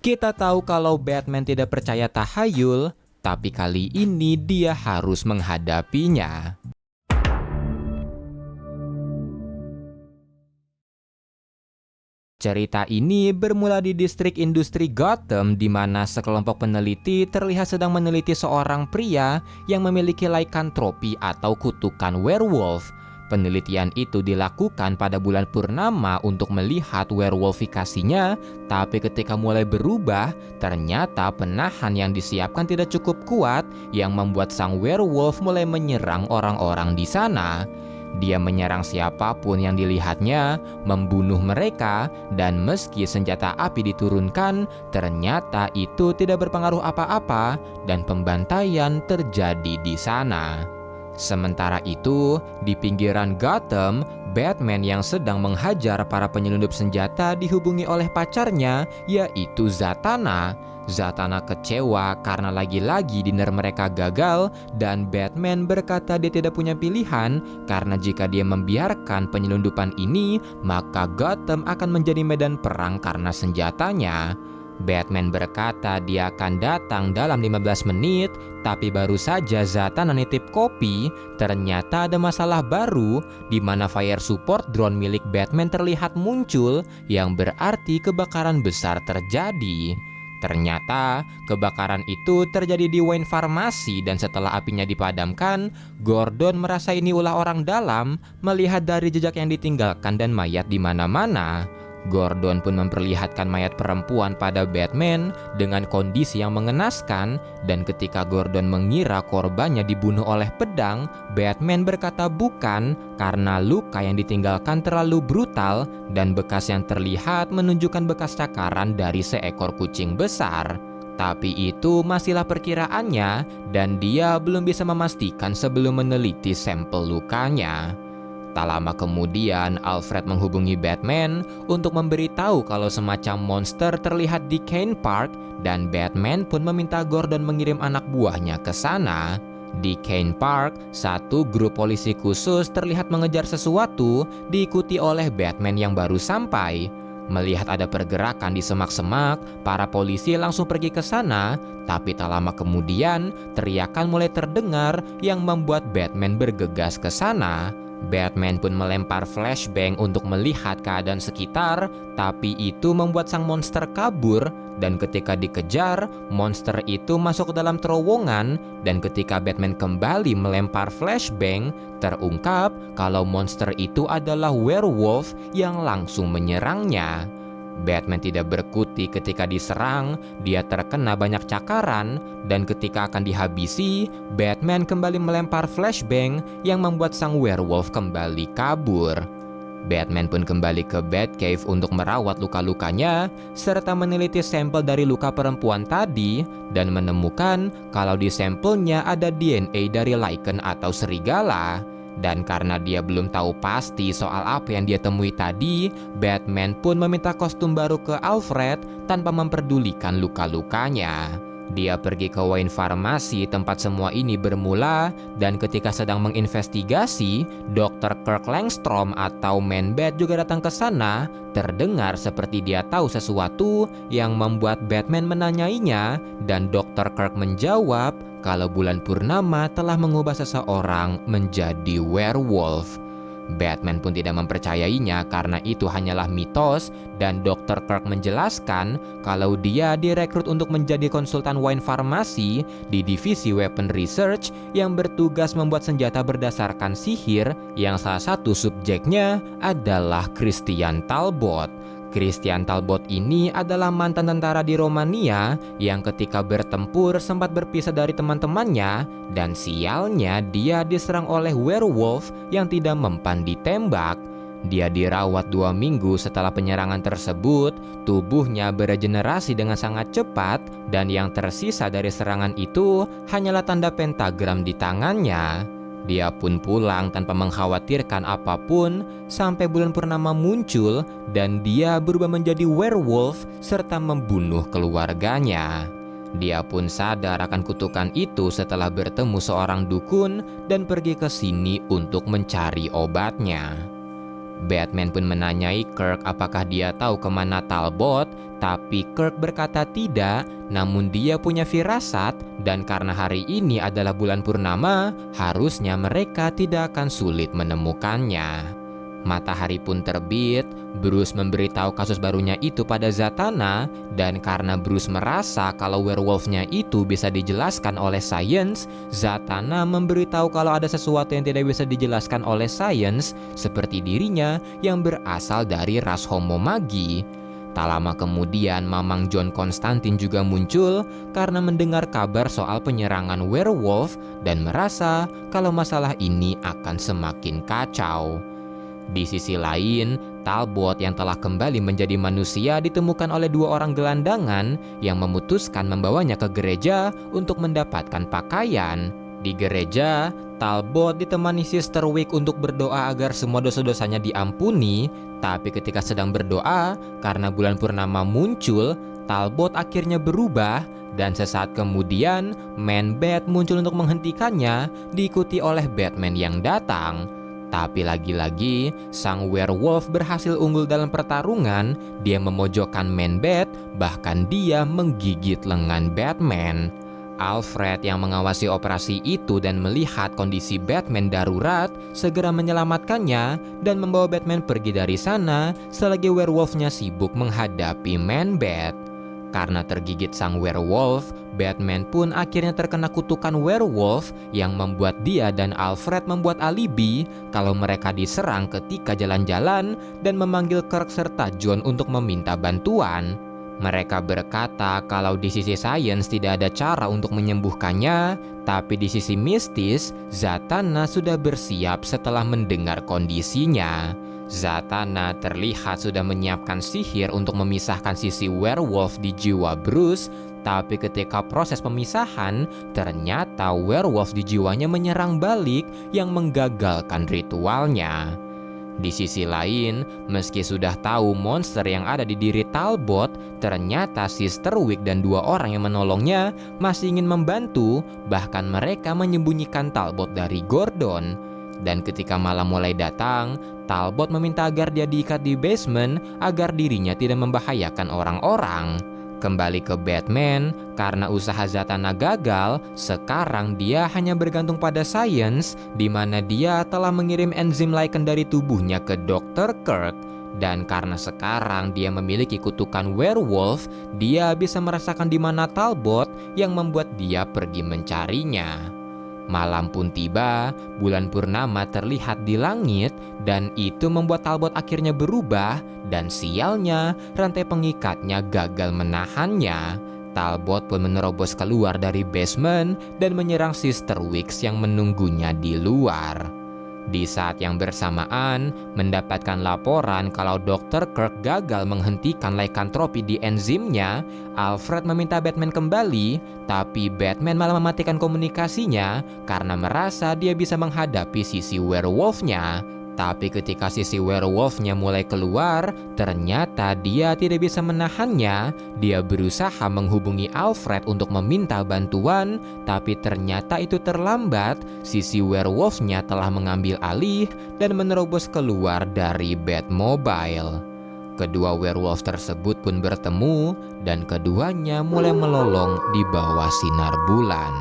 Kita tahu kalau Batman tidak percaya tahayul, tapi kali ini dia harus menghadapinya. Cerita ini bermula di distrik industri Gotham di mana sekelompok peneliti terlihat sedang meneliti seorang pria yang memiliki lycanthropy atau kutukan werewolf. Penelitian itu dilakukan pada bulan purnama untuk melihat werewolfifikasinya, tapi ketika mulai berubah, ternyata penahan yang disiapkan tidak cukup kuat yang membuat sang werewolf mulai menyerang orang-orang di sana. Dia menyerang siapapun yang dilihatnya, membunuh mereka, dan meski senjata api diturunkan, ternyata itu tidak berpengaruh apa-apa dan pembantaian terjadi di sana. Sementara itu, di pinggiran Gotham, Batman yang sedang menghajar para penyelundup senjata dihubungi oleh pacarnya, yaitu Zatanna. Zatanna kecewa karena lagi-lagi dinner mereka gagal dan Batman berkata dia tidak punya pilihan karena jika dia membiarkan penyelundupan ini, maka Gotham akan menjadi medan perang karena senjatanya. Batman berkata dia akan datang dalam 15 menit, tapi baru saja Zatanna nitip kopi, ternyata ada masalah baru di mana fire support drone milik Batman terlihat muncul yang berarti kebakaran besar terjadi. Ternyata kebakaran itu terjadi di Wayne Pharmacy dan setelah apinya dipadamkan, Gordon merasa ini ulah orang dalam melihat dari jejak yang ditinggalkan dan mayat di mana-mana. Gordon pun memperlihatkan mayat perempuan pada Batman dengan kondisi yang mengenaskan dan ketika Gordon mengira korbannya dibunuh oleh pedang, Batman berkata bukan karena luka yang ditinggalkan terlalu brutal dan bekas yang terlihat menunjukkan bekas cakaran dari seekor kucing besar. Tapi itu masihlah perkiraannya dan dia belum bisa memastikan sebelum meneliti sampel lukanya. Tak lama kemudian, Alfred menghubungi Batman untuk memberitahu kalau semacam monster terlihat di Kane Park dan Batman pun meminta Gordon mengirim anak buahnya ke sana. Di Kane Park, satu grup polisi khusus terlihat mengejar sesuatu diikuti oleh Batman yang baru sampai. Melihat ada pergerakan di semak-semak, para polisi langsung pergi ke sana, tapi tak lama kemudian teriakan mulai terdengar yang membuat Batman bergegas ke sana. Batman pun melempar flashbang untuk melihat keadaan sekitar, tapi itu membuat sang monster kabur dan ketika dikejar, monster itu masuk ke dalam terowongan dan ketika Batman kembali melempar flashbang, terungkap kalau monster itu adalah werewolf yang langsung menyerangnya. Batman tidak berkutik ketika diserang, dia terkena banyak cakaran, dan ketika akan dihabisi, Batman kembali melempar flashbang yang membuat sang werewolf kembali kabur. Batman pun kembali ke Batcave untuk merawat luka-lukanya, serta meneliti sampel dari luka perempuan tadi, dan menemukan kalau di sampelnya ada DNA dari lichen atau serigala. Dan karena dia belum tahu pasti soal apa yang dia temui tadi, Batman pun meminta kostum baru ke Alfred tanpa memperdulikan luka-lukanya. Dia pergi ke Wayne Pharmacy tempat semua ini bermula dan ketika sedang menginvestigasi, Dr. Kirk Langstrom atau Man-Bat juga datang ke sana. Terdengar seperti dia tahu sesuatu yang membuat Batman menanyainya dan Dr. Kirk menjawab kalau bulan purnama telah mengubah seseorang menjadi werewolf. Batman pun tidak mempercayainya karena itu hanyalah mitos dan Dr. Kirk menjelaskan kalau dia direkrut untuk menjadi konsultan Wayne Pharmacy di divisi Weapon Research yang bertugas membuat senjata berdasarkan sihir yang salah satu subjeknya adalah Christian Talbot. Christian Talbot ini adalah mantan tentara di Romania yang ketika bertempur sempat berpisah dari teman-temannya dan sialnya dia diserang oleh werewolf yang tidak mempan ditembak. Dia dirawat 2 minggu setelah penyerangan tersebut, tubuhnya beregenerasi dengan sangat cepat dan yang tersisa dari serangan itu hanyalah tanda pentagram di tangannya. Dia pun pulang tanpa mengkhawatirkan apapun sampai bulan purnama muncul dan dia berubah menjadi werewolf serta membunuh keluarganya. Dia pun sadar akan kutukan itu setelah bertemu seorang dukun dan pergi ke sini untuk mencari obatnya. Batman pun menanyai Kirk apakah dia tahu kemana Talbot, tapi Kirk berkata tidak, namun dia punya firasat dan karena hari ini adalah bulan purnama, harusnya mereka tidak akan sulit menemukannya. Matahari pun terbit, Bruce memberitahu kasus barunya itu pada Zatanna, dan karena Bruce merasa kalau werewolfnya itu bisa dijelaskan oleh sains, Zatanna memberitahu kalau ada sesuatu yang tidak bisa dijelaskan oleh sains, seperti dirinya yang berasal dari ras Homo Magi. Tak lama kemudian, Mamang John Constantine juga muncul karena mendengar kabar soal penyerangan werewolf dan merasa kalau masalah ini akan semakin kacau. Di sisi lain, Talbot yang telah kembali menjadi manusia ditemukan oleh dua orang gelandangan yang memutuskan membawanya ke gereja untuk mendapatkan pakaian. Di gereja, Talbot ditemani Sister Wick untuk berdoa agar semua dosa-dosanya diampuni, tapi ketika sedang berdoa, karena bulan purnama muncul, Talbot akhirnya berubah dan sesaat kemudian Man-Bat muncul untuk menghentikannya, diikuti oleh Batman yang datang. Tapi lagi-lagi, sang werewolf berhasil unggul dalam pertarungan. Dia memojokkan Man-Bat, bahkan dia menggigit lengan Batman. Alfred yang mengawasi operasi itu dan melihat kondisi Batman darurat, segera menyelamatkannya dan membawa Batman pergi dari sana selagi werewolfnya sibuk menghadapi Man-Bat. Karena tergigit sang werewolf, Batman pun akhirnya terkena kutukan werewolf yang membuat dia dan Alfred membuat alibi kalau mereka diserang ketika jalan-jalan dan memanggil Kirk serta John untuk meminta bantuan. Mereka berkata kalau di sisi sains tidak ada cara untuk menyembuhkannya, tapi di sisi mistis, Zatanna sudah bersiap setelah mendengar kondisinya. Zatanna terlihat sudah menyiapkan sihir untuk memisahkan sisi werewolf di jiwa Bruce, tapi ketika proses pemisahan, ternyata werewolf di jiwanya menyerang balik yang menggagalkan ritualnya. Di sisi lain, meski sudah tahu monster yang ada di diri Talbot, ternyata Sister Wick dan dua orang yang menolongnya masih ingin membantu, bahkan mereka menyembunyikan Talbot dari Gordon. Dan ketika malam mulai datang, Talbot meminta agar dia diikat di basement agar dirinya tidak membahayakan orang-orang. Kembali ke Batman, karena usaha Zatanna gagal, sekarang dia hanya bergantung pada sains, di mana dia telah mengirim enzim lichen dari tubuhnya ke Dr. Kirk. Dan karena sekarang dia memiliki kutukan werewolf, dia bisa merasakan di mana Talbot yang membuat dia pergi mencarinya. Malam pun tiba, bulan purnama terlihat di langit, dan itu membuat Talbot akhirnya berubah, dan sialnya, rantai pengikatnya gagal menahannya. Talbot pun menerobos keluar dari basement dan menyerang Sister Wicks yang menunggunya di luar. Di saat yang bersamaan, mendapatkan laporan kalau Dr. Kirk gagal menghentikan lycanthropy di enzimnya, Alfred meminta Batman kembali, tapi Batman malah mematikan komunikasinya karena merasa dia bisa menghadapi sisi werewolfnya. Tapi ketika sisi werewolfnya mulai keluar, ternyata dia tidak bisa menahannya. Dia berusaha menghubungi Alfred untuk meminta bantuan, tapi ternyata itu terlambat. Sisi werewolfnya telah mengambil alih dan menerobos keluar dari Batmobile. Kedua werewolf tersebut pun bertemu, dan keduanya mulai melolong di bawah sinar bulan.